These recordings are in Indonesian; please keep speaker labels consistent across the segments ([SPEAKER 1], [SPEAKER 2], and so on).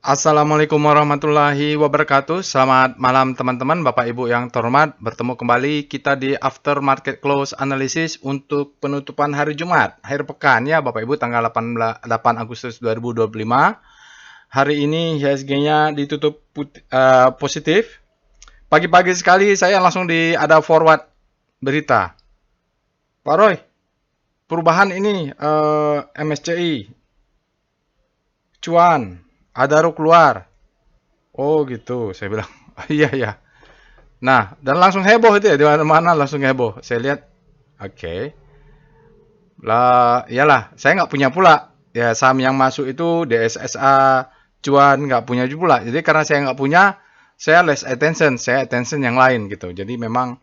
[SPEAKER 1] Assalamualaikum warahmatullahi wabarakatuh. Selamat malam teman-teman, Bapak Ibu yang terhormat. Bertemu kembali kita di After Market Close Analysis untuk penutupan hari Jumat, akhir pekan ya Bapak Ibu, tanggal 8 Agustus 2025. Hari ini IHSG-nya ditutup positif. Pagi-pagi sekali saya langsung ada forward berita. Pak Roy, perubahan ini MSCI, cuan, Adaro keluar. Oh gitu, saya bilang. Iya ya. Nah, dan langsung heboh itu ya, di mana-mana langsung heboh. Saya lihat, oke. Lah, iyalah, saya nggak punya pula. Ya, saham yang masuk itu DSSA, cuan nggak punya juga pula. Jadi karena saya nggak punya, saya less attention, saya attention yang lain gitu. Jadi memang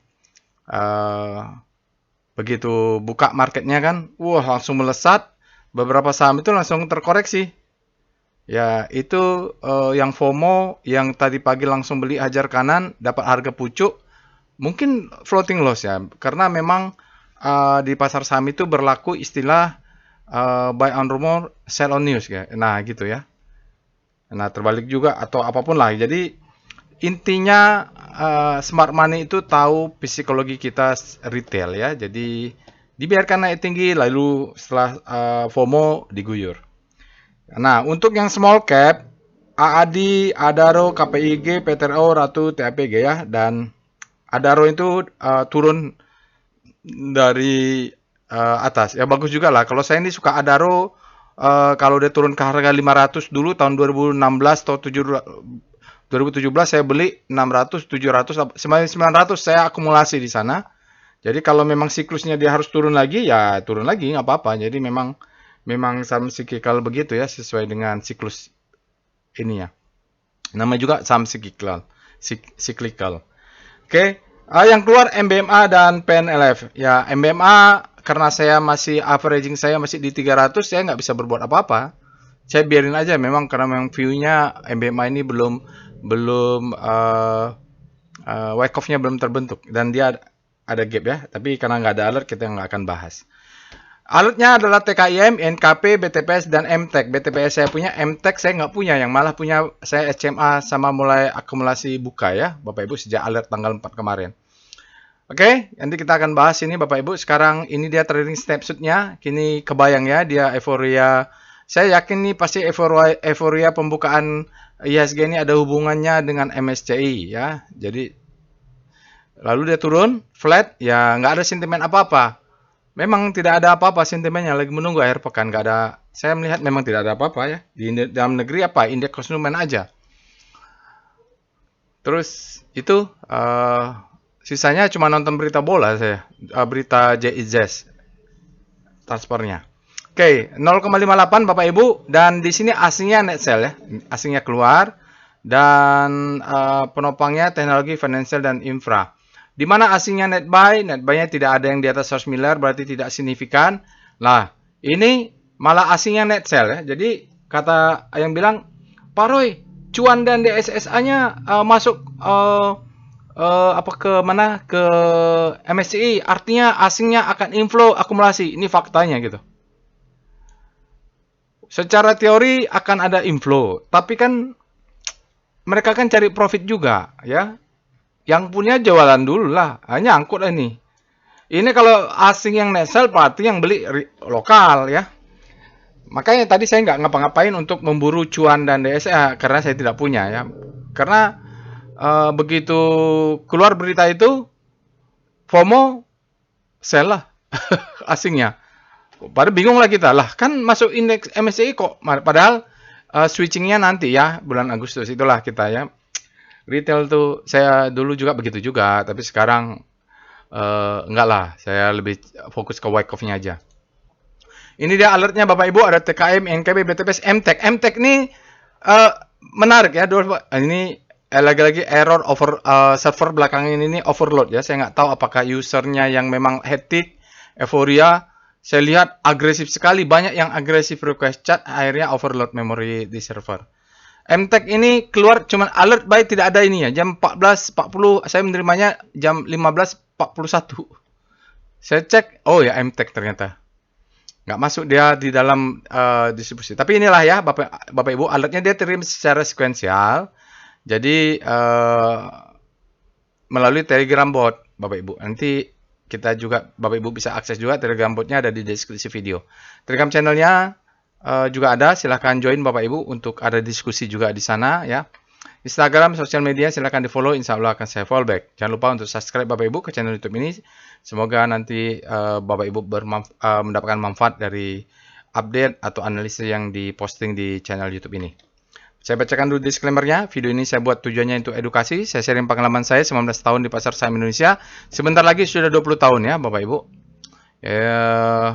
[SPEAKER 1] eh, begitu buka marketnya kan, wah langsung melesat. Beberapa saham itu langsung terkoreksi. Ya, itu yang FOMO yang tadi pagi langsung beli hajar kanan, dapat harga pucuk, mungkin floating loss ya, karena memang di pasar saham itu berlaku istilah buy on rumor, sell on news ya. Nah, gitu ya. Nah, terbalik juga atau apapun lah. Jadi intinya smart money itu tahu psikologi kita retail ya. Jadi dibiarkan naik tinggi lalu setelah FOMO diguyur. Nah, untuk yang small cap, AAD, Adaro, KPIG, PTRO, Ratu, TAPG ya, dan Adaro itu turun dari atas. Ya bagus juga lah. Kalau saya ini suka Adaro, kalau dia turun ke harga 500 dulu tahun 2016 atau 2017 saya beli 600, 700, 900 saya akumulasi di sana. Jadi kalau memang siklusnya dia harus turun lagi, ya turun lagi nggak apa-apa. Jadi memang saham cyclical begitu ya, sesuai dengan siklus ini ya. Nama juga saham cyclical. Cyclical. Oke, yang keluar MBMA dan PNLF. Ya, MBMA karena saya masih averaging saya masih di 300, saya nggak bisa berbuat apa-apa. Saya biarin aja memang karena memang view-nya MBMA ini belum wake off-nya belum terbentuk dan dia ada gap ya. Tapi karena nggak ada alert kita nggak akan bahas. Alertnya adalah TKIM, NKP, BTPS, dan MTEK. BTPS saya punya, MTEK saya nggak punya. Yang malah punya saya SMA sama mulai akumulasi buka ya, Bapak Ibu, sejak alert tanggal 4 kemarin. Oke, nanti kita akan bahas ini Bapak Ibu. Sekarang ini dia trading snapshot-nya. Kini kebayang ya, dia euforia. Saya yakin nih pasti euforia pembukaan IHSG ini ada hubungannya dengan MSCI ya. Jadi, lalu dia turun, flat, ya nggak ada sentimen apa-apa. Memang tidak ada apa-apa sentimennya, lagi menunggu akhir pekan, nggak ada. Saya melihat memang tidak ada apa-apa ya. Di dalam negeri apa? Indeks konsumen aja. Terus itu sisanya cuma nonton berita bola saya, berita JIZ transfernya. Oke, 0,58 Bapak Ibu, dan di sini asingnya net sell ya, asingnya keluar, dan penopangnya teknologi, financial, dan infra. Di mana asingnya net buy-nya tidak ada yang di atas 100 miliar, berarti tidak signifikan. Nah, ini malah asingnya net sell ya. Jadi kata yang bilang, Pak Roy, cuan dan DSSA-nya masuk apa ke mana ke MSCI, artinya asingnya akan inflow akumulasi. Ini faktanya gitu. Secara teori akan ada inflow, tapi kan mereka kan cari profit juga ya. Yang punya jualan dulu lah, hanya angkut lah ini. Ini kalau asing yang net sell, berarti yang beli lokal ya. Makanya tadi saya nggak ngapa-ngapain untuk memburu cuan dan DSA karena saya tidak punya ya. Karena begitu keluar berita itu, FOMO sell lah asingnya. Padahal bingung lah kita lah, kan masuk indeks MSCI kok. Padahal switchingnya nanti ya bulan Agustus itulah kita ya. Retail tuh saya dulu juga begitu juga, tapi sekarang enggak lah. Saya lebih fokus ke wake off-nya aja. Ini dia alertnya Bapak Ibu, ada TKM, NKB, BTPS, MTEK. MTEK ini menarik ya. Ini lagi-lagi error server belakangan ini overload ya. Saya nggak tahu apakah usernya yang memang hectic, euforia. Saya lihat agresif sekali, banyak yang agresif request chat, akhirnya overload memori di server. MTEK ini keluar cuman alert by tidak ada ini ya. Jam 14.40 saya menerimanya jam 15.41. Saya cek, oh ya MTEK ternyata. nggak masuk dia di dalam distribusi. Tapi inilah ya Bapak Ibu, alertnya dia terima secara sekuensial. Jadi melalui Telegram bot Bapak Ibu. Nanti kita juga Bapak Ibu bisa akses juga Telegram botnya, ada di deskripsi video. Telegram channelnya juga ada, silahkan join Bapak Ibu untuk ada diskusi juga di sana ya. Instagram, sosial media silahkan di follow, insya Allah akan saya follow back. Jangan lupa untuk subscribe Bapak Ibu ke channel YouTube ini. Semoga nanti Bapak Ibu mendapatkan manfaat dari update atau analisis yang diposting di channel YouTube ini. Saya bacakan dulu disclaimer-nya. Video ini saya buat tujuannya untuk edukasi. Saya sharing pengalaman saya 19 tahun di pasar saham Indonesia. Sebentar lagi sudah 20 tahun ya Bapak Ibu.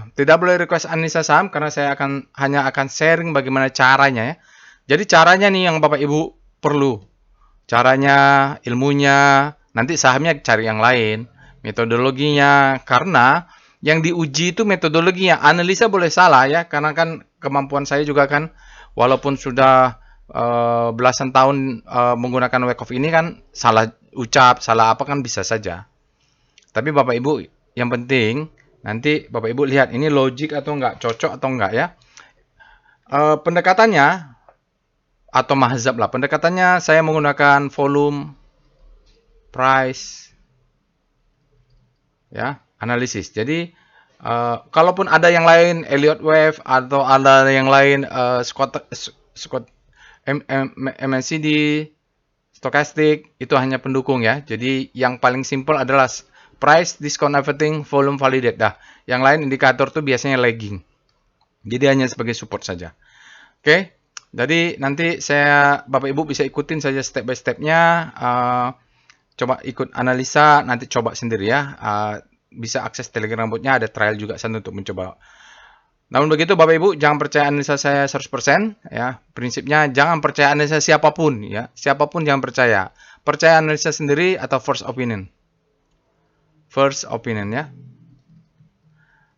[SPEAKER 1] Tidak boleh request analisa saham karena saya hanya akan sharing bagaimana caranya ya. Jadi caranya nih yang Bapak Ibu perlu. Caranya, ilmunya, nanti sahamnya cari yang lain. Metodologinya, karena yang diuji itu metodologinya. Analisa boleh salah ya, karena kan kemampuan saya juga kan, walaupun sudah belasan tahun menggunakan wake off ini kan, salah ucap, salah apa kan bisa saja. Tapi Bapak Ibu, yang penting nanti Bapak Ibu lihat ini logik atau enggak, cocok atau enggak ya. Pendekatannya atau mazhab lah. Pendekatannya saya menggunakan volume, price, ya, analisis. Jadi, kalaupun ada yang lain, Elliott Wave atau ada yang lain, MACD, Stochastic, itu hanya pendukung ya. Jadi, yang paling simple adalah price, discount everything, volume validate. Dah, yang lain indikator tuh biasanya lagging. Jadi hanya sebagai support saja. Oke. Jadi nanti Bapak Ibu bisa ikutin saja step by stepnya, coba ikut analisa, nanti coba sendiri ya. Bisa akses Telegram botnya, ada trial juga sana untuk mencoba. Namun begitu Bapak Ibu, jangan percaya analisa saya 100% ya. Prinsipnya jangan percaya analisa siapapun ya. Siapapun jangan percaya. Percaya analisa sendiri atau first opinion. First opinion ya.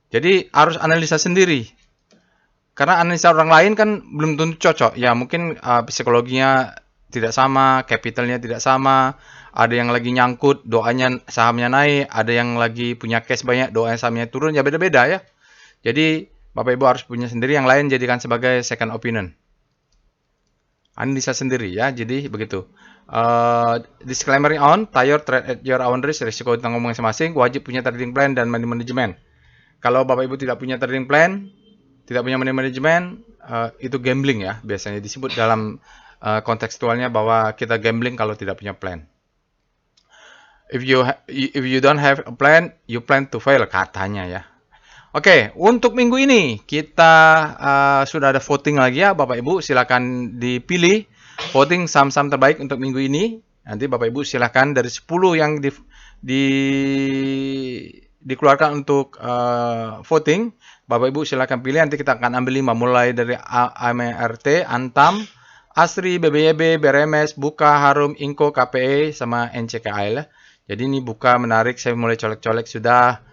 [SPEAKER 1] Jadi harus analisa sendiri. Karena analisa orang lain kan belum tentu cocok. Ya mungkin psikologinya tidak sama, capitalnya tidak sama. Ada yang lagi nyangkut, doanya sahamnya naik. Ada yang lagi punya cash banyak, doanya sahamnya turun. Ya beda-beda ya. Jadi Bapak Ibu harus punya sendiri, yang lain jadikan sebagai second opinion. Analisa sendiri ya, jadi begitu. Disclaimer on, trade at your own risk, risiko tanggung masing-masing, wajib punya trading plan dan money management. Kalau Bapak Ibu tidak punya trading plan, tidak punya money management, itu gambling ya, biasanya disebut dalam kontekstualnya bahwa kita gambling kalau tidak punya plan. If you don't have a plan, you plan to fail, katanya ya. Oke, untuk minggu ini kita sudah ada voting lagi ya Bapak Ibu, silakan dipilih voting saham-saham terbaik untuk minggu ini. Nanti Bapak Ibu silakan dari 10 yang dikeluarkan untuk voting, Bapak Ibu silakan pilih, nanti kita akan ambil 5 mulai dari AMRT, Antam, Asri, BBYB, BRMS, Buka, Harum, Inco, KPE, sama NCKL. Jadi ini Buka menarik, saya mulai colek-colek sudah.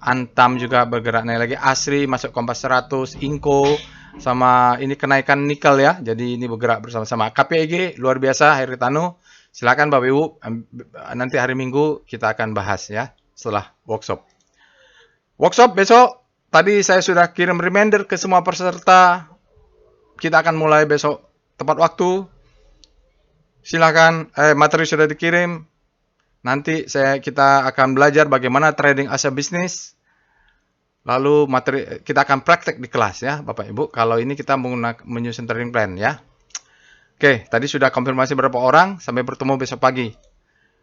[SPEAKER 1] Antam juga bergerak naik lagi, Asri masuk Kompas 100, Inco, sama ini kenaikan nikel ya. Jadi ini bergerak bersama-sama. KPEG luar biasa, Haritanu. Silakan Bapak Ibu, nanti hari Minggu kita akan bahas ya setelah workshop. Workshop besok. Tadi saya sudah kirim reminder ke semua peserta. Kita akan mulai besok tepat waktu. Silakan, materi sudah dikirim. Nanti kita akan belajar bagaimana trading as a business. Lalu kita akan praktek di kelas ya, Bapak Ibu. Kalau ini kita menyusun trading plan ya. Oke, tadi sudah konfirmasi berapa orang. Sampai bertemu besok pagi.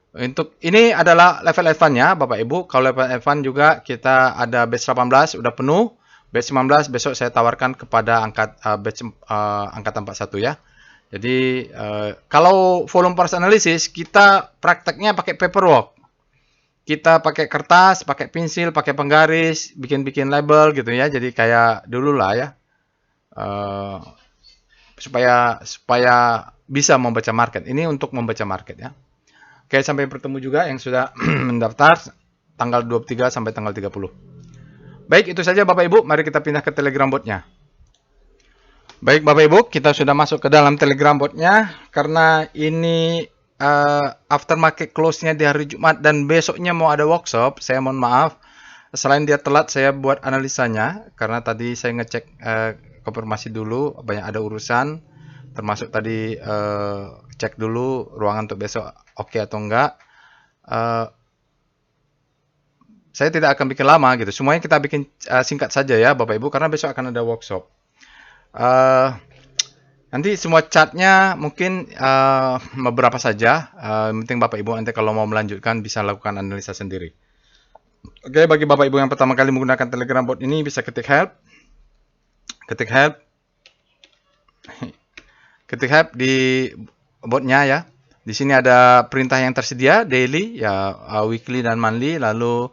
[SPEAKER 1] Untuk ini adalah level advance-nya Bapak Ibu. Kalau level advance juga kita ada batch 18 udah penuh. Batch 19 besok saya tawarkan kepada angkatan 41 ya. Jadi kalau volume price analysis kita prakteknya pakai paperwork. Kita pakai kertas, pakai pensil, pakai penggaris, bikin-bikin label gitu ya. Jadi kayak dulu lah ya. Supaya bisa membaca market. Ini untuk membaca market ya. Oke, sampai bertemu juga yang sudah mendaftar tanggal 23 sampai tanggal 30. Baik, itu saja Bapak Ibu. Mari kita pindah ke Telegram botnya. Baik Bapak Ibu, kita sudah masuk ke dalam Telegram botnya. Karena ini aftermarket close-nya di hari Jumat dan besoknya mau ada workshop. Saya mohon maaf. selain dia telat saya buat analisanya karena tadi saya ngecek konfirmasi dulu banyak ada urusan, termasuk tadi cek dulu ruangan untuk besok oke atau enggak. Saya tidak akan bikin lama gitu. Semuanya kita bikin singkat saja ya Bapak Ibu karena besok akan ada workshop. Nanti semua chartnya mungkin beberapa saja. Penting Bapak Ibu nanti kalau mau melanjutkan bisa lakukan analisa sendiri. Oke, bagi Bapak Ibu yang pertama kali menggunakan Telegram bot ini bisa ketik help. Ketik help di botnya ya. Di sini ada perintah yang tersedia daily ya, weekly dan monthly, lalu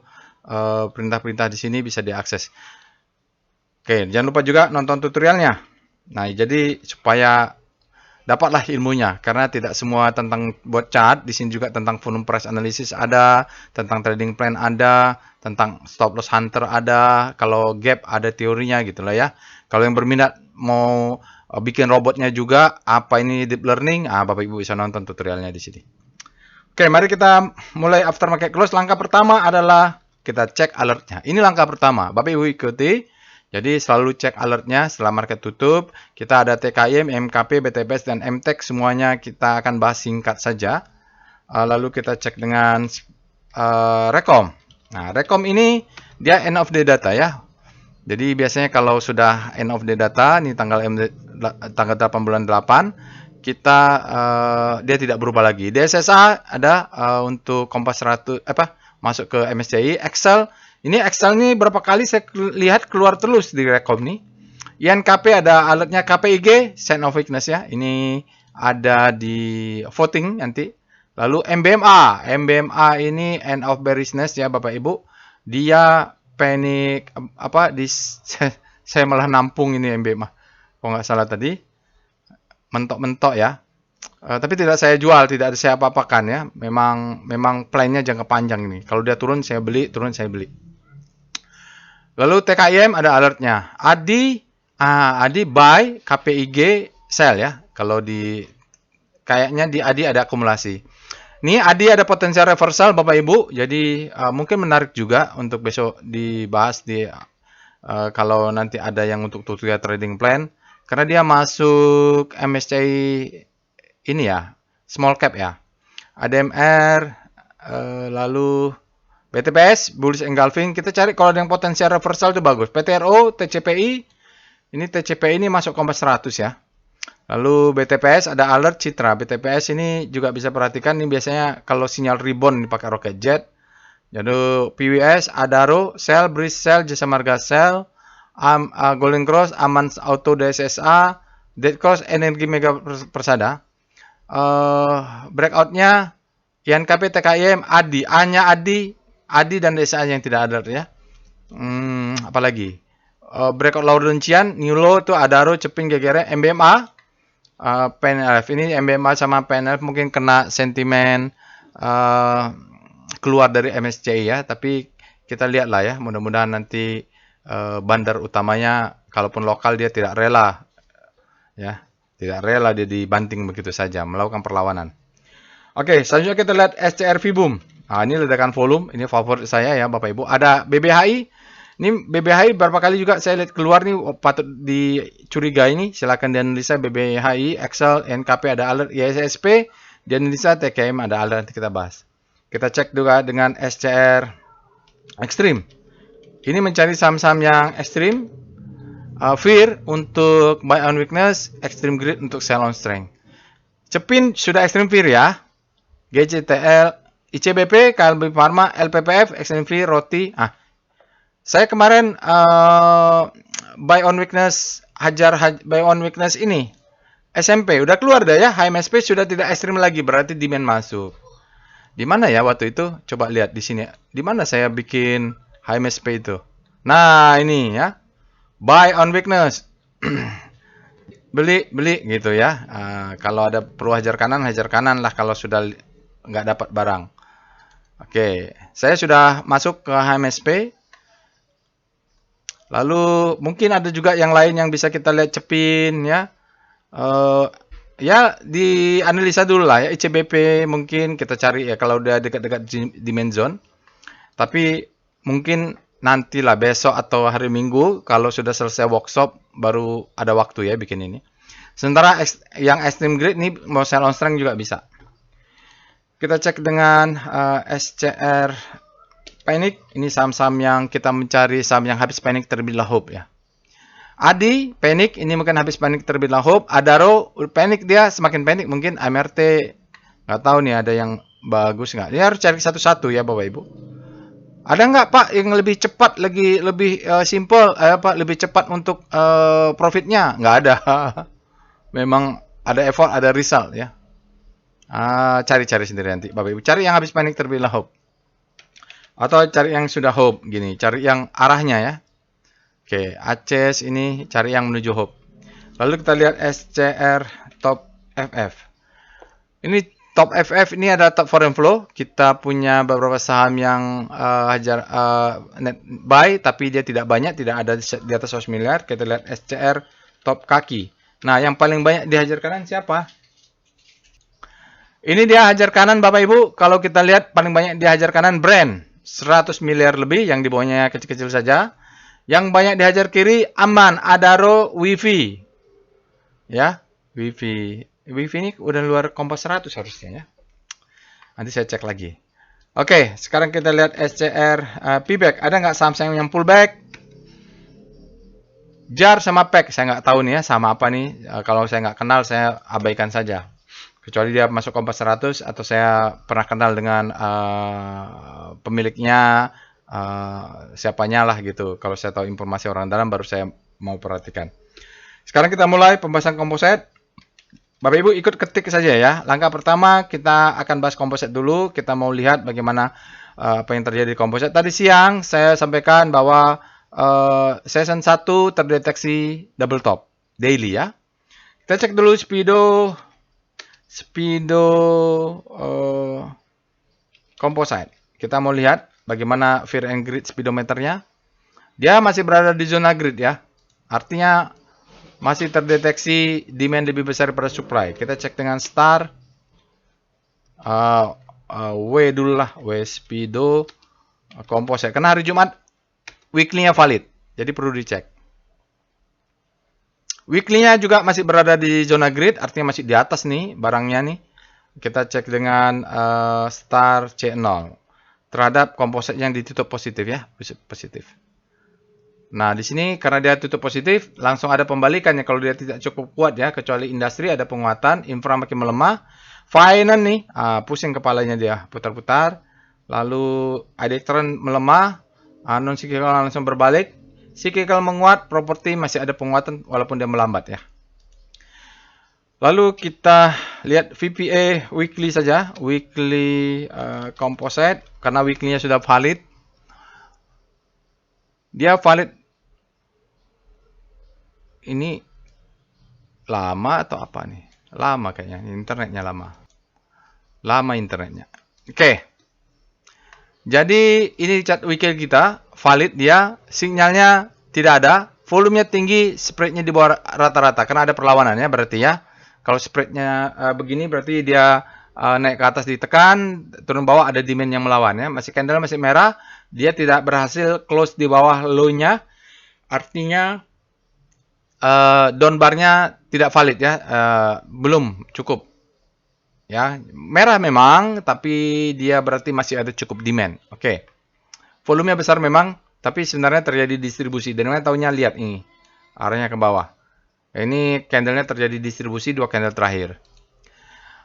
[SPEAKER 1] perintah-perintah di sini bisa diakses. Oke, jangan lupa juga nonton tutorialnya. Nah, jadi supaya dapatlah ilmunya karena tidak semua tentang bot chart, di sini juga tentang volume price analysis ada, tentang trading plan ada, tentang stop loss hunter ada, kalau gap ada teorinya gitulah ya. Kalau yang berminat mau bikin robotnya juga, apa ini deep learning, Bapak Ibu bisa nonton tutorialnya di sini. Oke, mari kita mulai after market close. Langkah pertama adalah kita cek alertnya. Ini langkah pertama, Bapak Ibu ikuti. Jadi selalu cek alertnya setelah market tutup. Kita ada TKIM, MKP, BTPS, dan MTEK. Semuanya kita akan bahas singkat saja. Lalu kita cek dengan Rekom. Nah, Rekom ini dia end of day data ya. Jadi biasanya kalau sudah end of day data, ini tanggal 8 bulan 8, kita dia tidak berubah lagi. DSSA ada untuk Kompas 100 masuk ke MSCI, Excel. Ini Excel ini berapa kali saya lihat keluar terus di Rekom nih. INKP ada alertnya, KPIG sign of weakness ya. Ini ada di voting nanti. Lalu MBMA ini end of bearishness ya Bapak Ibu. Dia panic saya malah nampung ini MBMA. Kalau nggak salah tadi mentok-mentok ya. Tapi tidak saya jual, tidak ada saya apa-apakan ya. Memang plan-nya jangka panjang ini. Kalau dia turun saya beli, turun saya beli. Lalu TKIM ada alertnya. ADI buy, KPIG sell ya. Kalau kayaknya di ADI ada akumulasi. Ini ADI ada potensial reversal Bapak Ibu. Jadi mungkin menarik juga untuk besok dibahas kalau nanti ada yang untuk tutorial trading plan. Karena dia masuk MSCI ini ya, small cap ya. ADMR, lalu BTPS, bullish engulfing. Kita cari kalau ada yang potensial reversal itu bagus. PTRO, TCPI. Ini TCPI ini masuk Kompas 100 ya. Lalu BTPS ada alert Citra. BTPS ini juga bisa perhatikan. Ini biasanya kalau sinyal rebound dipakai Rocket Jet. Jadi PWS, Adaro, Sell, Breeze Sell, Jasa Marga Sell, Golden Cross, Amans Auto DSSA, Dead Cross, Energi Mega Persada. Breakoutnya INKP, TKIM, ADI. A-nya ADI dan DSA yang tidak ada ya. Apalagi breakout lower rincian, new low itu Adaro, Cepin, GGR, MBMA, PNLF. Ini MBMA sama PNLF mungkin kena sentimen keluar dari MSCI ya. Tapi kita lihatlah ya. Mudah-mudahan nanti bandar utamanya, kalaupun lokal dia tidak rela ya, tidak rela dia dibanting begitu saja, melakukan perlawanan. Oke, selanjutnya kita lihat SCR Vboom. Nah, ini ledakan volume, ini favorit saya ya Bapak Ibu. Ada BBHI. Ini BBHI berapa kali juga saya lihat keluar nih, patut dicurigai ini. Silakan dianalisa BBHI, Excel, NKP ada alert, ISSP, dianalisa TKM ada alert, nanti kita bahas. Kita cek juga dengan SCR Extreme. Ini mencari saham-saham yang ekstrim. Fear untuk buy on weakness, Extreme Greed untuk sell on strength. Cepin sudah Extreme Fear ya. GCTL, ICBP, KLB Pharma, LPPF, Extreme Fear, Roti. Saya kemarin buy on weakness, buy on weakness ini. SMP udah keluar dah ya, HMSP sudah tidak ekstrim lagi, berarti demand masuk. Di mana ya waktu itu? Coba lihat di sini. Di mana saya bikin HMSP itu? Nah, ini ya. Buy on weakness. beli gitu ya. Kalau ada perlu hajar kanan lah kalau sudah nggak dapat barang. Oke, saya sudah masuk ke HMSP. Lalu mungkin ada juga yang lain yang bisa kita lihat Cepin ya. Ya dianalisa dulu lah ya. ICBP mungkin kita cari ya kalau udah dekat-dekat demand zone. Tapi mungkin nantilah besok atau hari Minggu kalau sudah selesai workshop baru ada waktu ya bikin ini. Sementara yang extreme grade ini mau sell on strength juga bisa. Kita cek dengan SCR Panic. Ini saham-saham yang kita mencari saham yang habis panic terbit lahop ya. Adi panic, ini mungkin habis panic terbit lahop. Adaro panic, dia semakin panic, mungkin MRT nggak tahu nih ada yang bagus nggak. Ini harus cari satu-satu ya Bapak Ibu. Ada nggak Pak yang lebih cepat, lebih simple, lebih cepat untuk profitnya? Nggak ada. Memang ada effort, ada result ya. Cari-cari sendiri nanti Bapak Ibu. Cari yang habis panic terbit lahop. Atau cari yang sudah hope gini, cari yang arahnya ya. Oke, ACES ini cari yang menuju hope. Lalu kita lihat SCR Top FF. Ini Top FF ini ada top foreign flow. Kita punya beberapa saham yang net buy, tapi dia tidak banyak, tidak ada di atas 100 miliar. Kita lihat SCR Top Kaki. Nah, yang paling banyak dihajar kanan siapa? Ini dia hajar kanan Bapak Ibu. Kalau kita lihat paling banyak dihajar kanan brand. 100 miliar lebih, yang di bawahnya kecil-kecil saja. Yang banyak dihajar kiri Aman, Adaro, Wifi. Ya, Wifi. Wifi ini udah luar Kompas 100 harusnya ya. Nanti saya cek lagi. Oke, sekarang kita lihat SCR Pback. Ada nggak saham-saham yang pullback? JAR sama PEC, saya nggak tahu nih ya, sama apa nih. Kalau saya nggak kenal, saya abaikan saja. Kecuali dia masuk Kompas 100 atau saya pernah kenal dengan pemiliknya, siapanya lah gitu. Kalau saya tahu informasi orang dalam baru saya mau perhatikan. Sekarang kita mulai pembahasan komposit. Bapak Ibu ikut ketik saja ya. Langkah pertama kita akan bahas komposit dulu. Kita mau lihat bagaimana apa yang terjadi di komposit. Tadi siang saya sampaikan bahwa season 1 terdeteksi double top daily ya. Kita cek dulu Speedo Composite. Kita mau lihat bagaimana Fear and Greed speedometernya. Dia masih berada di zona greed ya. Artinya masih terdeteksi demand lebih besar daripada supply. Kita cek dengan star. W dulu lah. W Speedo Composite. Karena hari Jumat weekly-nya valid. Jadi perlu dicek. Weekly-nya juga masih berada di zona grid, artinya masih di atas nih barangnya nih. Kita cek dengan star C0 terhadap komposit yang ditutup positif ya, positif. Nah, di sini karena dia tutup positif, langsung ada pembalikannya kalau dia tidak cukup kuat ya, kecuali industri ada penguatan, infra makin melemah. Finance nih, pusing kepalanya dia, putar-putar. Lalu Idextron melemah, non-cyclical langsung berbalik. Cyclical menguat, properti masih ada penguatan walaupun dia melambat ya. Lalu kita lihat VPA weekly saja, weekly composite karena weekly-nya sudah valid. Dia valid ini lama atau apa nih? Lama kayaknya, internetnya lama. Lama internetnya. Oke. Jadi ini chart weekly kita valid, dia sinyalnya tidak ada, volumenya tinggi, spreadnya di bawah rata-rata karena ada perlawanannya berarti ya. Kalau spreadnya begini berarti dia naik ke atas ditekan, turun bawah ada demand yang melawan ya. Masih candle masih merah, dia tidak berhasil close di bawah low-nya, artinya down bar-nya tidak valid ya, belum cukup. Ya, merah memang, tapi dia berarti masih ada cukup demand. Oke. Volumenya besar memang, tapi sebenarnya terjadi distribusi. Dan kalian tahunya lihat ini, arahnya ke bawah. Ini candlenya terjadi distribusi 2 candle terakhir.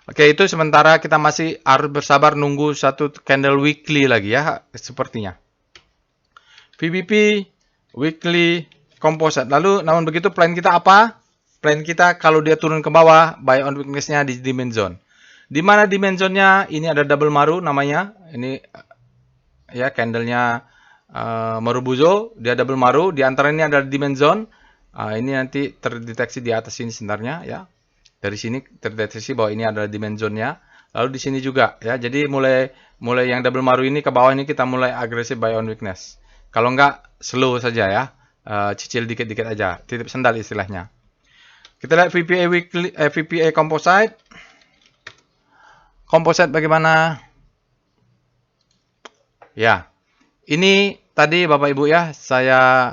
[SPEAKER 1] Oke, itu sementara kita masih harus bersabar nunggu satu candle weekly lagi ya, sepertinya. VBP, weekly, composite. Lalu, namun begitu plan kita apa? Plan kita kalau dia turun ke bawah, buy on weakness-nya di demand zone. Di mana demand zone-nya? Ini ada double maru namanya. Ini ya candlenya Marubozu, dia double maru. Di antara ini ada demand zone. Ini nanti terdeteksi di atas sini sebenarnya ya. Dari sini terdeteksi bahwa ini adalah demand zone-nya. Lalu di sini juga ya. Jadi mulai yang double maru ini ke bawah ini kita mulai agresif buy on weakness. Kalau enggak slow saja ya. Cicil dikit-dikit aja. Titip sendal istilahnya. Kita lihat VPA weekly, VPA composite. Composite bagaimana? Ya, Ini tadi Bapak Ibu ya, saya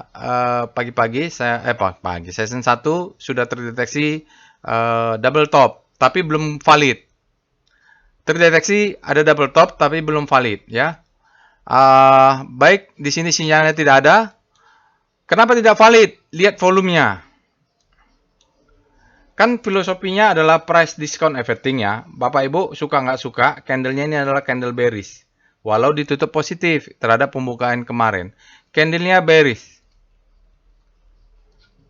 [SPEAKER 1] pagi-pagi pagi session 1 sudah terdeteksi double top tapi belum valid. Terdeteksi ada double top tapi belum valid ya. Baik, di sini sinyalnya tidak ada. Kenapa tidak valid? Lihat volumenya. Kan filosofinya adalah price discount everything ya. Bapak Ibu suka nggak suka, candlenya ini adalah candle bearish. Walau ditutup positif terhadap pembukaan kemarin. Candlenya bearish.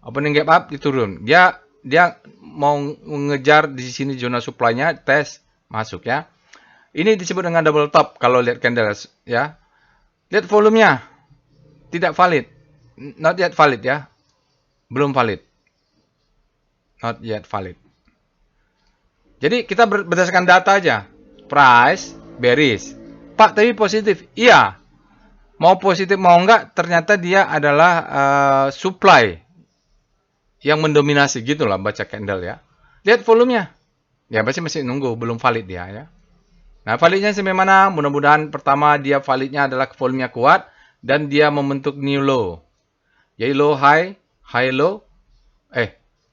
[SPEAKER 1] Opening gap up diturun. Dia mau mengejar di sini zona supply-nya, tes masuk ya. Ini disebut dengan double top kalau lihat candle ya. Lihat volumenya. Tidak valid. Not yet valid ya. Belum valid. Not yet valid. Jadi kita berdasarkan data aja. Price bearish. Pak, tapi positif. Iya. Mau positif mau enggak, ternyata dia adalah supply yang mendominasi gitulah baca candle ya. Lihat volumenya. Ya masih nunggu, belum valid dia ya. Nah, validnya sampai mana? Mudah-mudahan pertama dia validnya adalah volumenya kuat dan dia membentuk new low. Jadi low high, high low,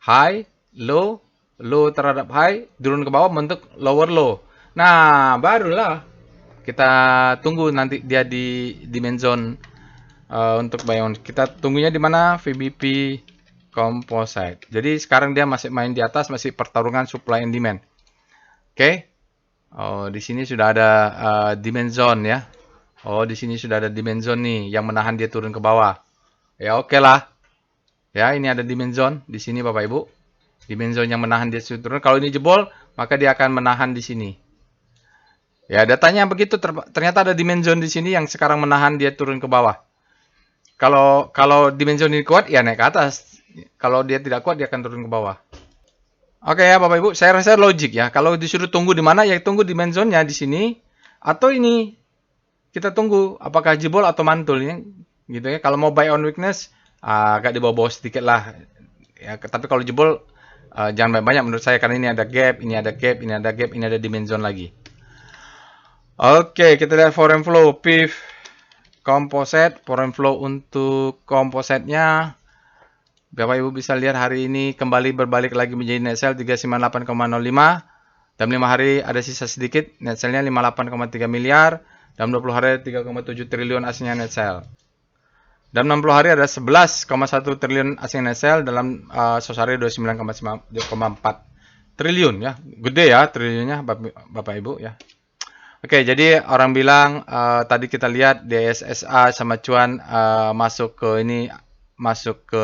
[SPEAKER 1] high, low, low terhadap high, turun ke bawah membentuk lower low. Nah, barulah kita tunggu nanti dia di dimension zone untuk buy on. Kita tunggunya di mana? VBP Composite. Jadi sekarang dia masih main di atas, masih pertarungan supply and demand. Oke. Oh, di sini sudah ada demand zone ya. Oh, di sini sudah ada demand zone nih yang menahan dia turun ke bawah. Ya, oke lah. Ya, ini ada demand zone di sini Bapak Ibu. Demand zone yang menahan dia turun. Kalau ini jebol, maka dia akan menahan di sini. Ya, datanya begitu. Ternyata ada demand zone di sini yang sekarang menahan dia turun ke bawah. Kalau demand zone ini kuat, ya naik ke atas. Kalau dia tidak kuat, dia akan turun ke bawah. Oke ya Bapak Ibu, saya rasa logik ya. Kalau disuruh tunggu di mana, ya tunggu di main zone-nya di sini. Atau ini, kita tunggu apakah jebol atau mantul ya. Gitu ya. Kalau mau buy on weakness, agak di bawah-bawah sedikit lah. Ya, tapi kalau jebol, jangan banyak-banyak menurut saya. Karena ini ada gap, ini ada gap, ini ada gap, ini ada demand zone lagi. Oke, kita lihat foreign flow, PIF composite. Foreign flow untuk composite-nya. Bapak Ibu bisa lihat hari ini kembali berbalik lagi menjadi net sell 398,05. Dalam 5 hari ada sisa sedikit, net sell-nya 58,3 miliar. Dalam 20 hari 3,7 triliun asingnya net sell. Dalam 60 hari ada 11,1 triliun asing net sell. Dalam 100 hari 29,4 triliun ya. Gede ya triliunnya Bapak Ibu ya. Oke, jadi orang bilang tadi kita lihat DSSA sama cuan masuk ke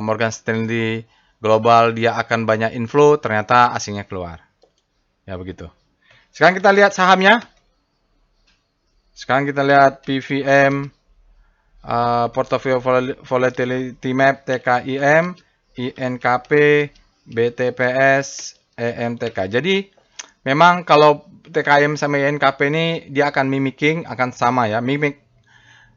[SPEAKER 1] Morgan Stanley Global, dia akan banyak inflow, ternyata asingnya keluar. Ya begitu. Sekarang kita lihat sahamnya. Sekarang kita lihat PVM, Portfolio Volatility Map, TKIM, INKP, BTPS, EMTK. Jadi memang kalau TKIM sama INKP ini dia akan mimicking, akan sama ya, mimik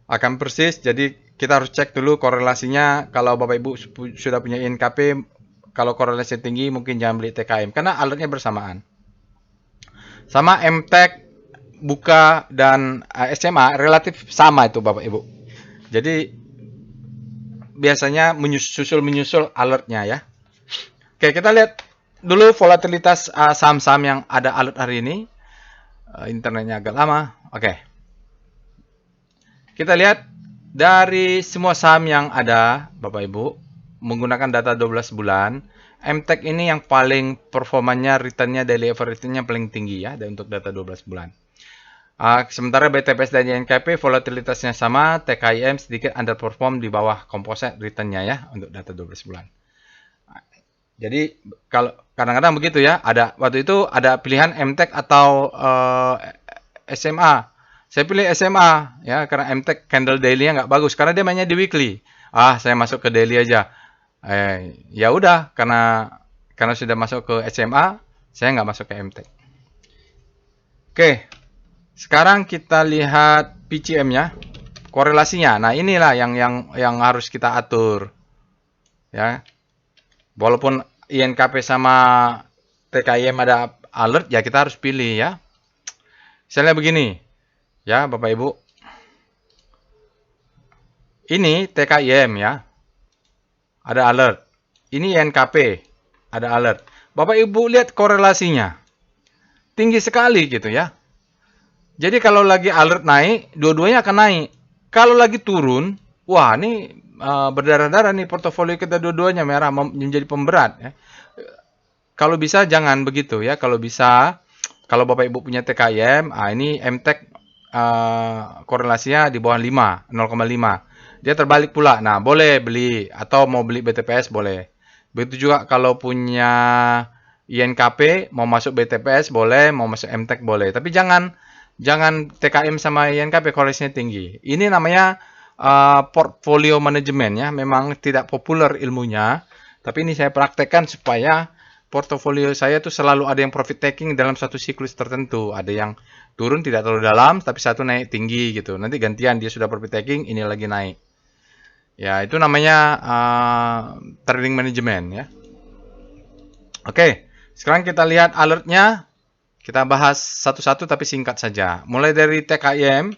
[SPEAKER 1] akan persis. Jadi kita harus cek dulu korelasinya. Kalau Bapak Ibu sudah punya INKP, kalau korelasi tinggi mungkin jangan beli TKM karena alertnya bersamaan. Sama MTEK, Buka dan SMA relatif sama itu Bapak Ibu. Jadi biasanya menyusul alertnya ya. Oke, kita lihat dulu volatilitas saham-saham yang ada alert hari ini. Internetnya agak lama. Oke. Kita lihat dari semua saham yang ada, Bapak Ibu, menggunakan data 12 bulan, MTEK ini yang paling performanya, returnnya, daily average returnnya paling tinggi ya, untuk data 12 bulan. Sementara BTPS dan INKP volatilitasnya sama, TKIM sedikit underperform di bawah composite returnnya ya, untuk data 12 bulan. Jadi, kalau kadang-kadang begitu ya, waktu itu ada pilihan MTEK atau SMA. Saya pilih SMA ya karena MTEK candle daily-nya nggak bagus karena dia mainnya di weekly. Saya masuk ke daily aja. Ya udah karena sudah masuk ke SMA, saya nggak masuk ke MTEK. Oke, sekarang kita lihat PCM-nya, korelasinya. Nah inilah yang harus kita atur, ya. Walaupun INKP sama TKIM ada alert, ya kita harus pilih ya. Misalnya begini. Ya, Bapak Ibu. Ini TKIM ya, ada alert. Ini INKP, ada alert. Bapak Ibu lihat korelasinya, tinggi sekali gitu ya. Jadi kalau lagi alert naik, dua-duanya akan naik. Kalau lagi turun, wah ini berdarah-darah nih portofolio kita dua-duanya merah menjadi pemberat ya. Kalau bisa jangan begitu ya. Kalau bisa, kalau Bapak Ibu punya TKIM, ini MTEK korelasinya di bawah 5, 0,5. Dia terbalik pula. Nah, boleh beli atau mau beli BTPS boleh. Begitu juga kalau punya INKP mau masuk BTPS boleh, mau masuk MTEK boleh. Tapi jangan TKM sama INKP korelasinya tinggi. Ini namanya portfolio manajemen ya. Memang tidak populer ilmunya, tapi ini saya praktekkan supaya portofolio saya tuh selalu ada yang profit taking dalam satu siklus tertentu. Ada yang turun tidak terlalu dalam, tapi satu naik tinggi gitu. Nanti gantian dia sudah profit taking, ini lagi naik. Ya, itu namanya trading management ya. Oke, sekarang kita lihat alertnya. Kita bahas satu-satu tapi singkat saja. Mulai dari TKIM,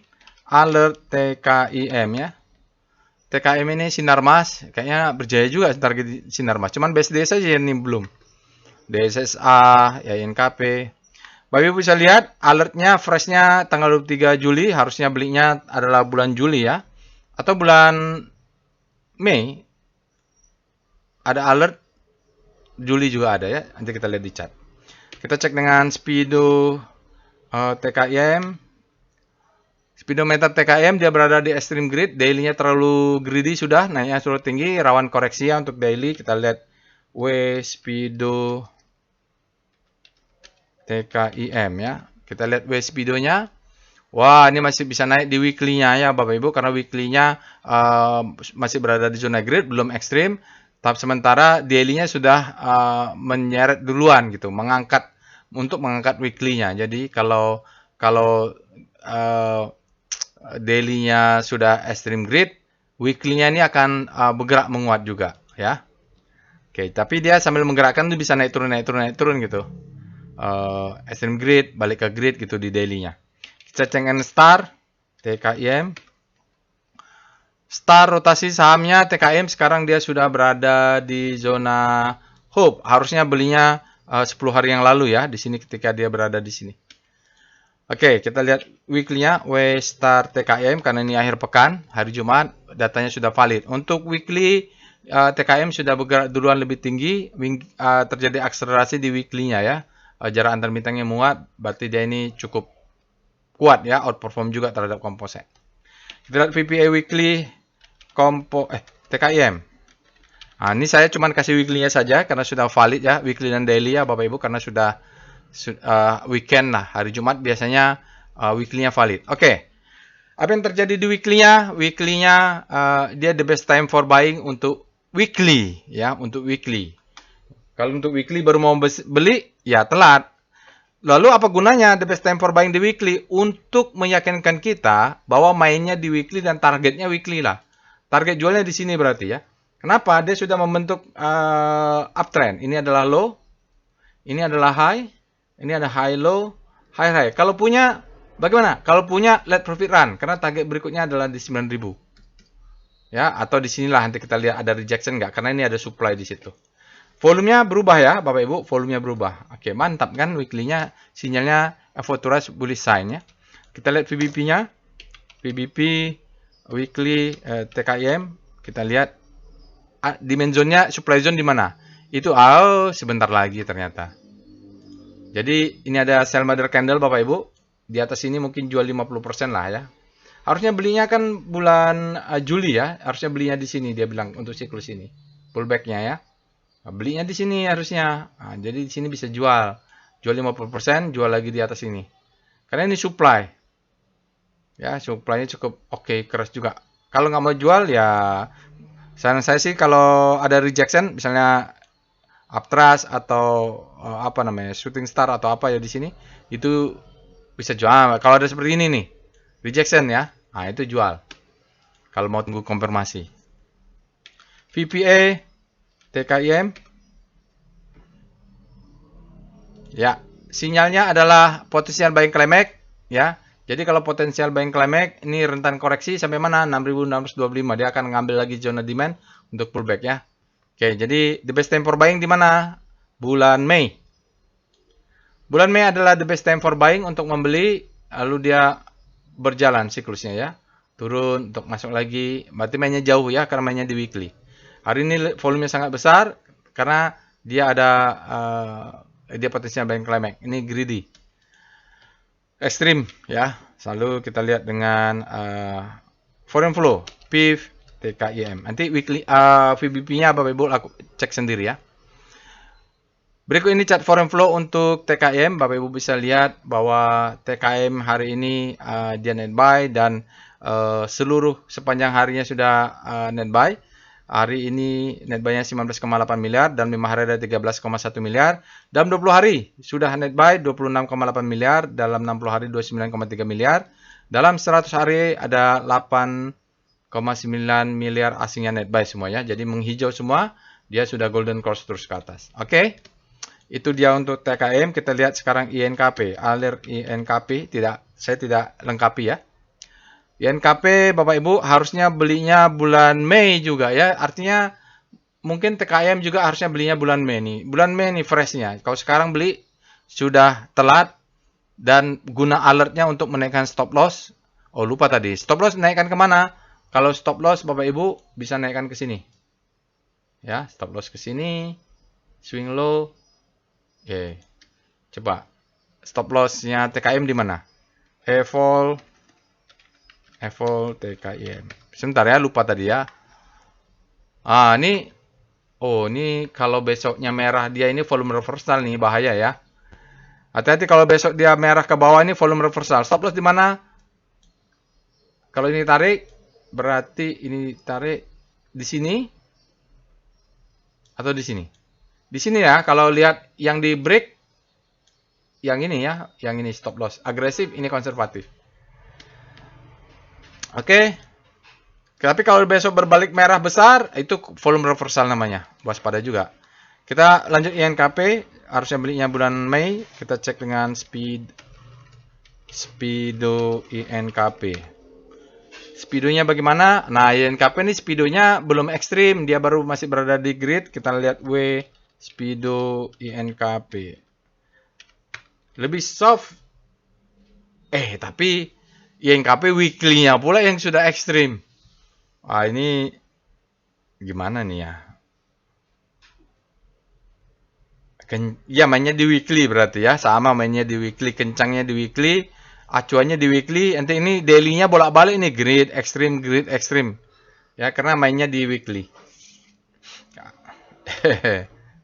[SPEAKER 1] alert TKIM ya. TKIM ini Sinarmas, kayaknya berjaya juga target Sinarmas. Cuman BSD saja ini belum. DSSA, ya INKP. Bapak Ibu bisa lihat alertnya freshnya tanggal 23 Juli, harusnya belinya adalah bulan Juli ya. Atau bulan Mei, ada alert Juli juga ada ya. Nanti kita lihat di chat. Kita cek dengan Speedo TKIM. Speedometer TKM dia berada di extreme grid, daily-nya terlalu greedy sudah, naiknya sudah tinggi, rawan koreksi ya untuk daily. Kita lihat W Speedo TKIM ya. Kita lihat W Speedo-nya. Wah, ini masih bisa naik di weekly-nya ya Bapak Ibu, karena weekly-nya masih berada di zona grid, belum ekstrim. Tapi sementara daily-nya sudah menyeret duluan gitu, untuk mengangkat weekly-nya. Jadi kalau daily-nya sudah extreme grid, weekly-nya ini akan bergerak menguat juga ya. Oke, tapi dia sambil menggerakkan tuh bisa naik turun gitu. Extreme grid, balik ke grid gitu di daily-nya. Kita cek star TKIM. Star rotasi sahamnya TKM sekarang dia sudah berada di zona hope. Harusnya belinya 10 hari yang lalu ya di sini ketika dia berada di sini. Oke, kita lihat weekly-nya W Star TKM karena ini akhir pekan, hari Jumat, datanya sudah valid. Untuk weekly TKM sudah bergerak duluan lebih tinggi, terjadi akselerasi di weekly-nya ya. Jarak antar bintangnya muat, berarti dia ini cukup kuat ya, outperform juga terhadap komposit. Kita lihat VPA weekly TKIM. Nah, ini saya cuma kasih weekly-nya saja karena sudah valid ya, weekly dan daily ya Bapak Ibu, karena sudah weekend lah, hari Jumat biasanya weekly-nya valid. Oke. Apa yang terjadi di weekly-nya? Weekly-nya dia the best time for buying untuk weekly ya, untuk weekly. Kalau untuk weekly baru mau beli, ya telat. Lalu apa gunanya the best time for buying di weekly? Untuk meyakinkan kita bahwa mainnya di weekly dan targetnya weekly lah. Target jualnya di sini berarti ya. Kenapa? Dia sudah membentuk uptrend. Ini adalah low, ini adalah high, ini ada high low, high high. Kalau punya bagaimana? Kalau punya let profit run karena target berikutnya adalah di 9.000. Ya, atau di sinilah nanti kita lihat ada rejection nggak karena ini ada supply di situ. Volumenya berubah ya, Bapak Ibu, volumenya berubah. Oke, mantap kan weekly-nya, sinyalnya authorized bullish sign ya. Kita lihat VBP-nya. VBP weekly TKIM, kita lihat dimensionnya supply zone di mana? Itu sebentar lagi ternyata. Jadi ini ada sell mother candle Bapak Ibu. Di atas ini mungkin jual 50% lah ya. Harusnya belinya kan bulan Juli ya. Harusnya belinya di sini dia bilang untuk siklus ini. Pullback-nya ya. Belinya di sini harusnya. Nah, jadi di sini bisa jual. Jual 50%, jual lagi di atas ini. Karena ini supply. Ya, supply-nya cukup oke, keras juga. Kalau nggak mau jual ya saran saya sih kalau ada rejection misalnya uptrust atau apa namanya shooting star atau apa ya di sini itu bisa jual. Kalau ada seperti ini nih rejection ya, nah itu jual. Kalau mau tunggu konfirmasi. VPA TKIM ya, sinyalnya adalah potential buying climax ya. Jadi kalau potensial buying climax ini rentan koreksi sampai mana? 6.625. Dia akan ngambil lagi zona demand untuk pullback ya. Oke, jadi the best time for buying di mana? Bulan Mei. Bulan Mei adalah the best time for buying untuk membeli, lalu dia berjalan siklusnya ya. Turun untuk masuk lagi, berarti mainnya jauh ya karena mainnya di weekly. Hari ini volumenya sangat besar karena dia ada dia potensial buying climax. Ini greedy. Ekstrim ya. Selalu kita lihat dengan foreign flow, PIF, TKIM. Nanti weekly VBP-nya Bapak Ibu aku cek sendiri ya. Berikut ini chart foreign flow untuk TKM. Bapak Ibu bisa lihat bahwa TKM hari ini dia net buy dan seluruh sepanjang harinya sudah net buy. Hari ini net buy-nya 19,8 miliar dan 5 hari ada 13,1 miliar. Dalam 20 hari sudah net buy 26,8 miliar, dalam 60 hari 29,3 miliar. Dalam 100 hari ada 8,9 miliar asingnya net buy semuanya. Jadi menghijau semua, dia sudah golden cross terus ke atas. Oke. Itu dia untuk TKM. Kita lihat sekarang INKP. Alert INKP saya tidak lengkapi ya. INKP Bapak Ibu harusnya belinya bulan Mei juga ya. Artinya mungkin TKM juga harusnya belinya bulan Mei nih. Bulan Mei nih freshnya. Kalau sekarang beli sudah telat dan guna alertnya untuk menaikkan stop loss. Oh lupa tadi. Stop loss naikkan kemana? Kalau stop loss Bapak Ibu bisa naikkan ke sini. Ya, stop loss ke sini. Swing low. Oke. Coba. Stop loss-nya TKM di mana? Evol TKM. Sebentar ya, lupa tadi ya. Ini ini kalau besoknya merah dia ini volume reversal nih, bahaya ya. Hati-hati kalau besok dia merah ke bawah ini volume reversal. Stop loss di mana? Kalau ini tarik, berarti ini tarik di sini atau di sini? Di sini ya, kalau lihat yang di break yang ini ya, yang ini stop loss. Agresif, ini konservatif. Oke. Tapi kalau besok berbalik merah besar, itu volume reversal namanya. Waspada juga. Kita lanjut INKP. Harusnya belinya bulan Mei. Kita cek dengan Speedo INKP. Speedonya bagaimana? Nah, INKP ini speedonya belum ekstrim. Dia baru masih berada di grid. Kita lihat Speedo INKP. Lebih soft. Tapi INKP weekly-nya pula yang sudah ekstrim. Ini gimana nih ya? Ya mainnya di weekly berarti ya. Sama mainnya di weekly. Kencangnya di weekly. Acuannya di weekly. Nanti ini daily-nya bolak-balik nih. Grid ekstrim. Ya karena mainnya di weekly.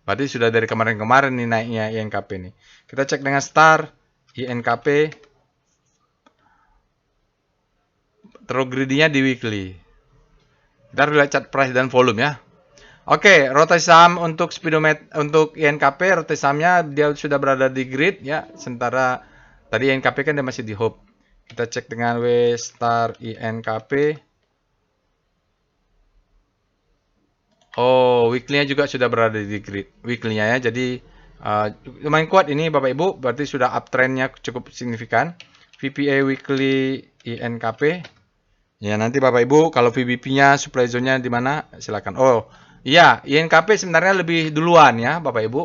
[SPEAKER 1] Berarti sudah dari kemarin-kemarin nih naiknya INKP nih. Kita cek dengan star INKP. Terus greedy-nya di weekly. Kita lihat chart price dan volume ya. Oke, rotasi saham untuk speedometer untuk INKP, rotasi sahamnya dia sudah berada di grid ya. Sementara tadi INKP kan dia masih di hope. Kita cek dengan W star INKP. Weekly-nya juga sudah berada di grid. Weekly-nya ya. Jadi lumayan kuat ini Bapak Ibu, berarti sudah uptrend-nya cukup signifikan. VPA weekly INKP. Ya, nanti Bapak Ibu kalau VBP-nya supply zone-nya di mana silakan. Iya, INKP sebenarnya lebih duluan ya Bapak Ibu.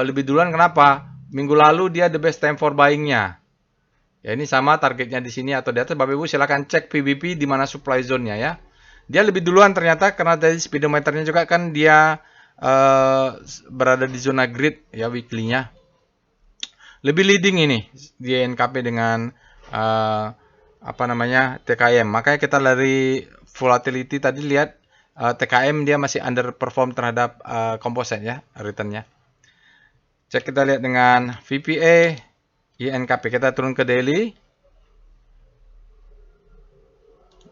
[SPEAKER 1] Lebih duluan kenapa? Minggu lalu dia the best time for buying-nya. Ya, ini sama targetnya di sini atau di atas. Bapak Ibu silakan cek VBP di mana supply zone-nya ya. Dia lebih duluan ternyata karena dari speedometernya juga kan dia berada di zona grid ya weekly-nya. Lebih leading ini di INKP dengan TKM. Makanya kita dari volatility tadi lihat TKM dia masih underperform terhadap composite ya return-nya. Cek kita lihat dengan VPA INKP. Kita turun ke daily.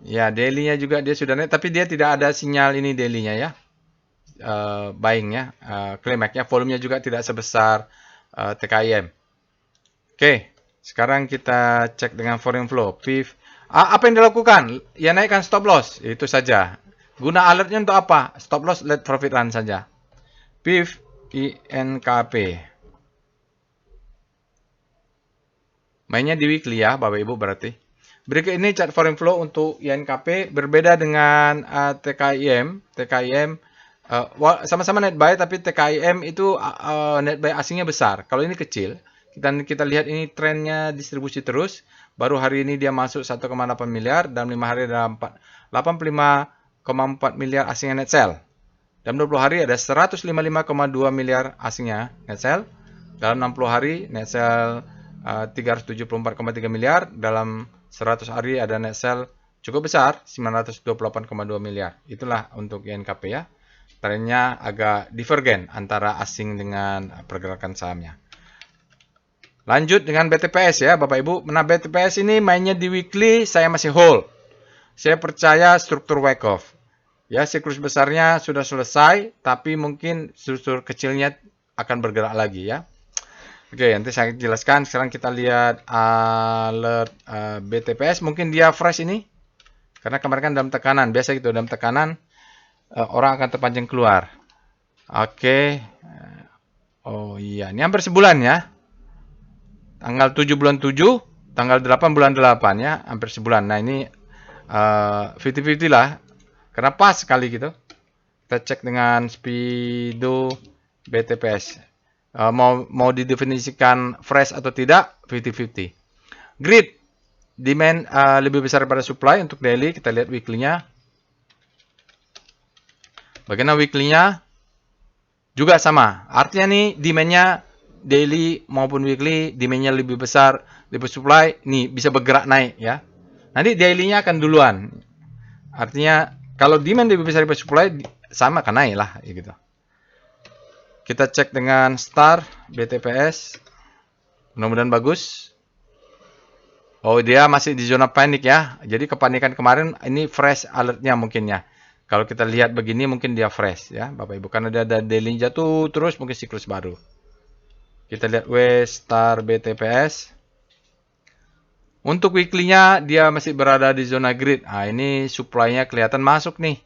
[SPEAKER 1] Ya, daily-nya juga dia sudah naik tapi dia tidak ada sinyal ini daily-nya ya. Buying ya, climax-nya, volumenya juga tidak sebesar TKM. Oke. Sekarang kita cek dengan foreign flow. PIF. Apa yang dilakukan? Ya naikkan stop loss. Itu saja. Guna alertnya untuk apa? Stop loss, let profit run saja. PIF INKP. Mainnya di weekly ya, Bapak Ibu berarti. Berikut ini chart foreign flow untuk INKP berbeda dengan TKIM. TKIM sama-sama net buy, tapi TKIM itu net buy asingnya besar. Kalau ini kecil. Kita lihat ini trennya distribusi terus. Baru hari ini dia masuk 1,8 miliar. Dalam 5 hari ada 85,4 miliar asingnya net sell. Dalam 20 hari ada 155,2 miliar asingnya net sell. Dalam 60 hari net sell 374,3 miliar. Dalam 100 hari ada net sell cukup besar 928,2 miliar. Itulah untuk INKP ya. Trennya agak divergen antara asing dengan pergerakan sahamnya. Lanjut dengan BTPS ya Bapak Ibu. Nah BTPS ini mainnya di weekly saya masih hold. Saya percaya struktur wake off. Ya siklus besarnya sudah selesai. Tapi mungkin struktur kecilnya akan bergerak lagi ya. Oke nanti saya jelaskan. Sekarang kita lihat alert BTPS. Mungkin dia fresh ini. Karena kemarin kan dalam tekanan. Biasa gitu dalam tekanan. Orang akan terpancing keluar. Oke. Oh iya ini hampir sebulan ya. Tanggal 7 bulan 7, tanggal 8 bulan 8 ya, hampir sebulan. Nah ini 50-50 lah, karena pas sekali gitu. Kita cek dengan Speedo BTPS. Mau didefinisikan fresh atau tidak, 50-50. Grid, demand lebih besar daripada supply untuk daily. Kita lihat weekly-nya. Bagaimana weekly-nya? Juga sama. Artinya nih demand-nya daily maupun weekly, demand-nya lebih besar, lebih supply, nih bisa bergerak naik ya. Nanti daily-nya akan duluan. Artinya kalau demand lebih besar daripada supply, sama akan naik lah gitu. Kita cek dengan star BTPS. Mudah-mudahan bagus. Oh dia masih di zona panik ya. Jadi kepanikan kemarin ini fresh alertnya mungkin ya. Kalau kita lihat begini mungkin dia fresh ya Bapak Ibu. Karena dia ada daily jatuh terus mungkin siklus baru. Kita lihat W star BTPS. Untuk weekly-nya dia masih berada di zona grid. Nah, ini supply-nya kelihatan masuk nih.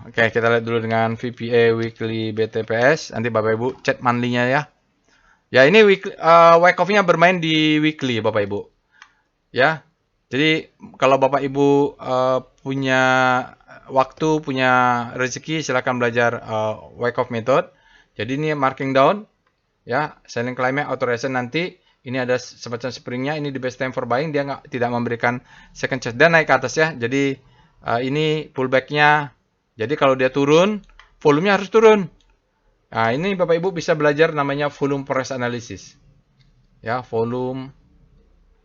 [SPEAKER 1] Oke, kita lihat dulu dengan VPA weekly BTPS. Nanti Bapak Ibu chat monthly-nya ya. Ya, ini weekly, wake off-nya bermain di weekly Bapak Ibu. Ya. Jadi kalau Bapak Ibu punya waktu, punya rezeki silakan belajar wake off method. Jadi ini marking down. Ya, selling climate authorization nanti ini ada semacam springnya, ini di best time for buying, dia tidak memberikan second chance dan naik ke atas ya. Jadi ini pullbacknya. Jadi kalau dia turun, volumenya harus turun. Nah ini Bapak Ibu bisa belajar namanya volume price analysis. Ya, volume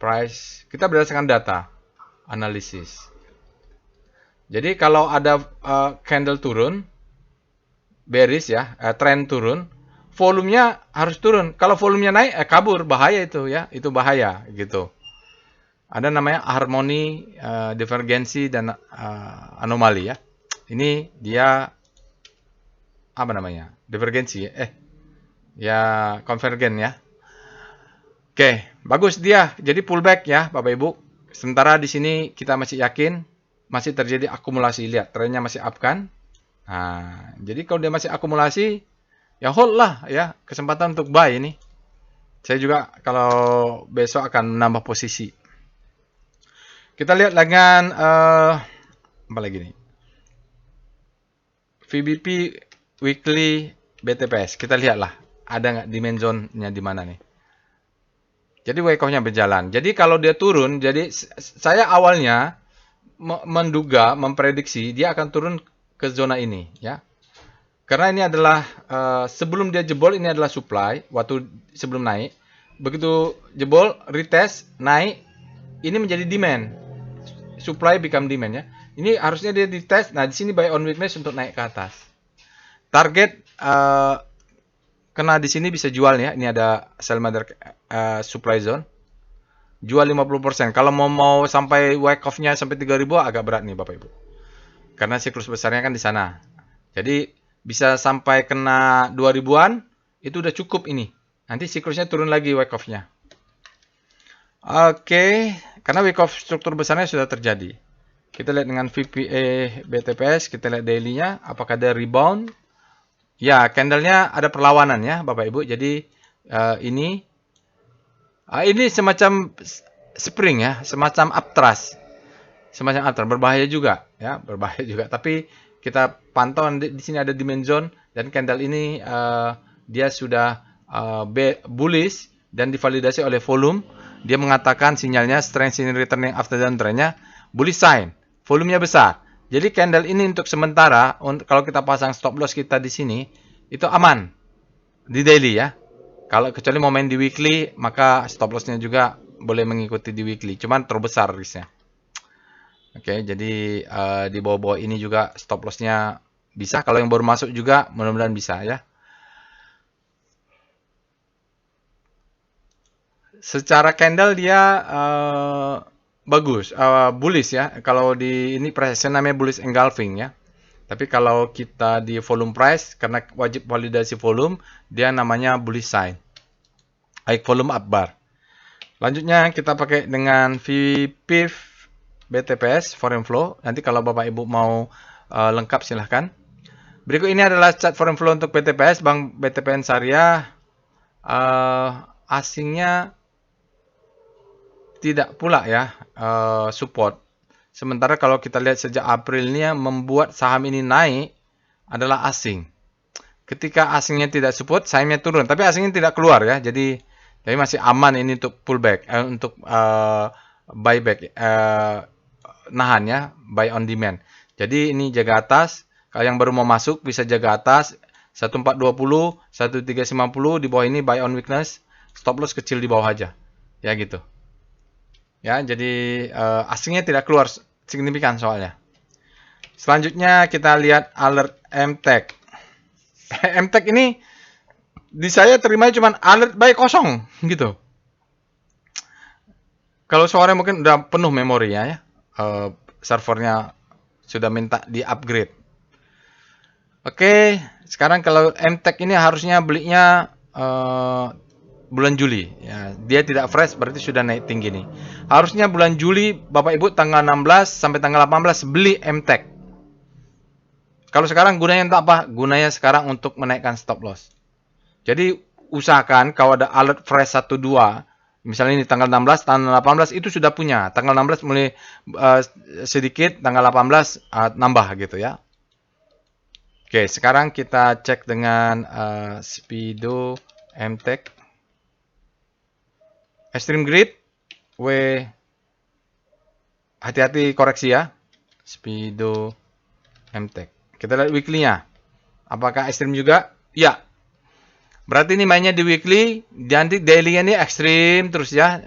[SPEAKER 1] price. Kita berdasarkan data analisis. Jadi kalau ada candle turun, bearish ya, trend turun. Volumenya harus turun. Kalau volumenya naik, kabur, bahaya itu ya. Itu bahaya gitu. Ada namanya harmoni, divergensi dan anomali ya. Ini dia apa namanya? Divergensi ya. Ya konvergen ya. Oke, bagus dia. Jadi pullback ya, Bapak Ibu. Sementara di sini kita masih yakin masih terjadi akumulasi. Lihat, trennya masih up kan? Nah, jadi kalau dia masih akumulasi ya hold lah ya, kesempatan untuk buy ini. Saya juga kalau besok akan menambah posisi. Kita lihat dengan apa lagi nih? VBP weekly BTPS. Kita lihatlah ada nggak demand zone-nya di mana nih. Jadi wake off-nya berjalan. Jadi kalau dia turun, jadi saya awalnya menduga, memprediksi dia akan turun ke zona ini ya. Karena ini adalah sebelum dia jebol ini adalah supply waktu sebelum naik. Begitu jebol retest naik ini menjadi demand. Supply become demand ya. Ini harusnya dia dites. Nah, di sini buy on weakness untuk naik ke atas. Target kena di sini bisa jual ya. Ini ada sell market supply zone. Jual 50%. Kalau mau sampai wake off-nya sampai 3000 agak berat nih Bapak Ibu. Karena siklus besarnya kan di sana. Jadi bisa sampai kena 2000-an, itu udah cukup ini. Nanti siklusnya turun lagi wake off-nya. Oke, karena wake off struktur besarnya sudah terjadi. Kita lihat dengan VPA BTPS, kita lihat daily-nya, apakah ada rebound? Ya, candle-nya ada perlawanan ya Bapak Ibu. Jadi ini Ini semacam spring ya, semacam uptrust. Semacam uptrust, berbahaya juga ya, berbahaya juga. Tapi kita pantau di sini ada demand zone dan candle ini dia sudah bullish dan divalidasi oleh volume. Dia mengatakan sinyalnya strength in returning after downtrend-nya bullish sign. Volumenya besar. Jadi candle ini untuk sementara kalau kita pasang stop loss kita di sini itu aman di daily ya. Kalau kecuali mau main di weekly, maka stop loss-nya juga boleh mengikuti di weekly. Cuman terbesar risknya. Oke, jadi di bawah-bawah ini juga stop loss-nya bisa. Kalau yang baru masuk juga mudah-mudahan bisa ya. Secara candle dia bagus, bullish ya. Kalau di ini price namanya bullish engulfing ya. Tapi kalau kita di volume price, karena wajib validasi volume, dia namanya bullish sign. High volume up bar. Lanjutnya kita pakai dengan VPIF BTPS foreign flow. Nanti kalau Bapak Ibu mau lengkap silahkan. Berikut ini adalah chart foreign flow untuk BTPS, Bank BTPN Syariah. Asingnya tidak pula ya support. Sementara kalau kita lihat sejak April ini yang membuat saham ini naik adalah asing. Ketika asingnya tidak support, sahamnya turun. Tapi asingnya tidak keluar ya. Jadi masih aman ini untuk pullback, untuk buyback, nahan ya, buy on demand. Jadi ini jaga atas. Kalau yang baru mau masuk bisa jaga atas 1420, 1350 di bawah ini buy on weakness, stop loss kecil di bawah aja. Ya gitu. Ya, jadi asingnya tidak keluar signifikan soalnya. Selanjutnya kita lihat alert MTech. MTech ini di saya terima cuma alert buy kosong gitu. Kalau sore mungkin udah penuh memorinya ya. Servernya sudah minta di upgrade. Oke, sekarang kalau MTech ini harusnya belinya bulan Juli ya. Dia tidak fresh berarti sudah naik tinggi nih. Harusnya bulan Juli Bapak Ibu tanggal 16 sampai tanggal 18 beli MTech. Kalau sekarang gunanya untuk apa? Gunanya sekarang untuk menaikkan stop loss. Jadi usahakan kalau ada alert fresh 1 2, misalnya ini tanggal 16, tanggal 18 itu sudah punya. Tanggal 16 mulai sedikit, tanggal 18 nambah gitu ya. Oke, sekarang kita cek dengan Speedo MTech. Extreme Grid, hati-hati koreksi ya. Speedo MTech. Kita lihat weekly-nya. Apakah ekstrim juga? Ya. Berarti ini mainnya di weekly, nanti daily-nya ini ekstrim terus ya.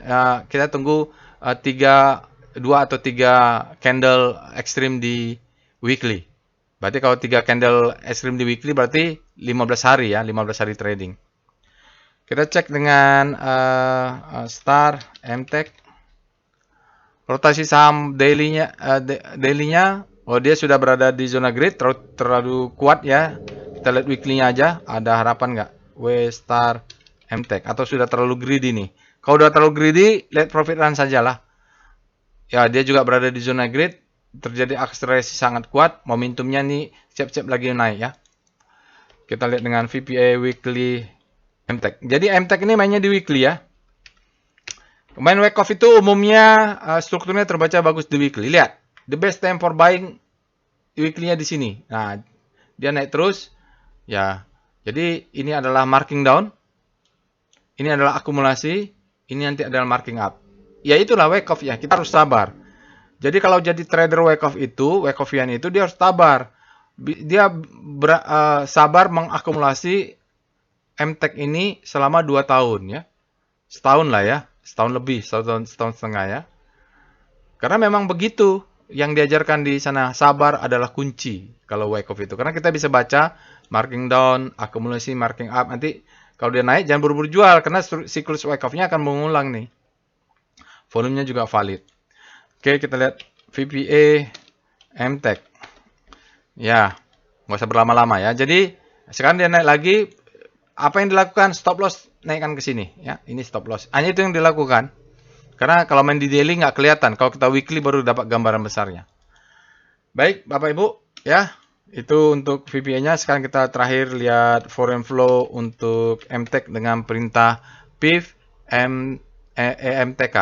[SPEAKER 1] Kita tunggu 2 atau 3 candle ekstrim di weekly. Berarti kalau 3 candle ekstrim di weekly berarti 15 hari ya, 15 hari trading. Kita cek dengan Star MTech. Rotasi saham daily-nya oh dia sudah berada di zona grid, terlalu kuat ya. Kita lihat weekly-nya aja, ada harapan nggak? Star MTech atau sudah terlalu greedy nih. Kalau udah terlalu greedy, lihat profit run sajalah. Ya, dia juga berada di zona grid, terjadi akselerasi sangat kuat, momentumnya nih siap-siap lagi naik ya. Kita lihat dengan VPA weekly MTech. Jadi MTech ini mainnya di weekly ya. Main wake off itu umumnya strukturnya terbaca bagus di weekly. Lihat, the best time for buying weekly-nya di sini. Nah, dia naik terus. Ya, jadi ini adalah marking down. Ini adalah akumulasi. Ini nanti adalah marking up. Ya itulah wake off ya. Kita harus sabar. Jadi kalau jadi trader wake off itu, wake offian itu dia harus sabar. Dia sabar mengakumulasi MTech ini selama 2 tahun ya. Setahun lah ya. Setahun lebih, setahun setengah ya. Karena memang begitu yang diajarkan di sana, sabar adalah kunci kalau wake off itu. Karena kita bisa baca marking down, akumulasi, marking up. Nanti kalau dia naik jangan buru-buru jual karena siklus wake off-nya akan mengulang nih. Volumenya juga valid. Oke, kita lihat VPA MTech. Ya, nggak usah berlama-lama ya. Jadi sekarang dia naik lagi. Apa yang dilakukan? Stop loss naikkan ke sini ya. Ini stop loss. Hanya itu yang dilakukan. Karena kalau main di daily nggak kelihatan. Kalau kita weekly baru dapat gambaran besarnya. Baik, Bapak Ibu ya. Itu untuk VPA-nya. Sekarang kita terakhir lihat foreign flow untuk MTech dengan perintah PIF EMTK.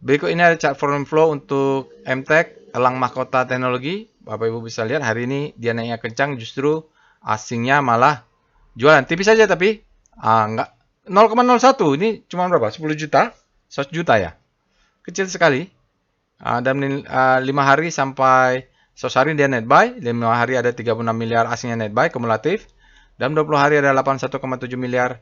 [SPEAKER 1] Berikut ini ada chart volume flow untuk MTEK, Elang Mahkota Teknologi. Bapak Ibu bisa lihat hari ini dia naiknya kencang, justru asingnya malah jualan. Tipis saja tapi enggak 0,01. Ini cuma berapa? 10 juta? 100 juta ya? Kecil sekali. Dan 5 hari sampai 100 hari dia net buy. 5 hari ada 36 miliar asingnya net buy kumulatif. Dan 20 hari ada 81,7 miliar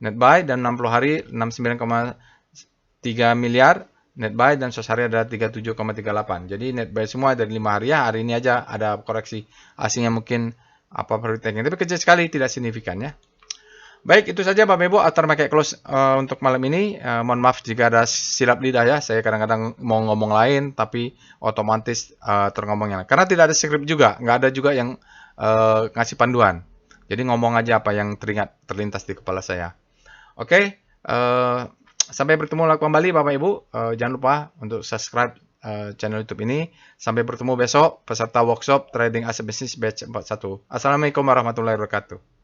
[SPEAKER 1] net buy. Dan 60 hari 69,3 miliar net buy. Dan 100 hari ada 37,38. Jadi net buy semua dari 5 hari ya. Hari ini aja ada koreksi asingnya mungkin apa prioritasnya. Tapi kecil sekali, tidak signifikan ya. Baik, itu saja Bapak Ibu aftermarket close untuk malam ini. Mohon maaf jika ada silap lidah ya. Saya kadang-kadang mau ngomong lain tapi otomatis terngomongnya. Karena tidak ada script juga, nggak ada juga yang ngasih panduan. Jadi ngomong aja apa yang terlintas di kepala saya. Oke, sampai bertemu lagi kembali Bapak Ibu. Jangan lupa untuk subscribe channel YouTube ini. Sampai bertemu besok peserta workshop Trading Aset Bisnis Batch 41. Assalamualaikum warahmatullahi wabarakatuh.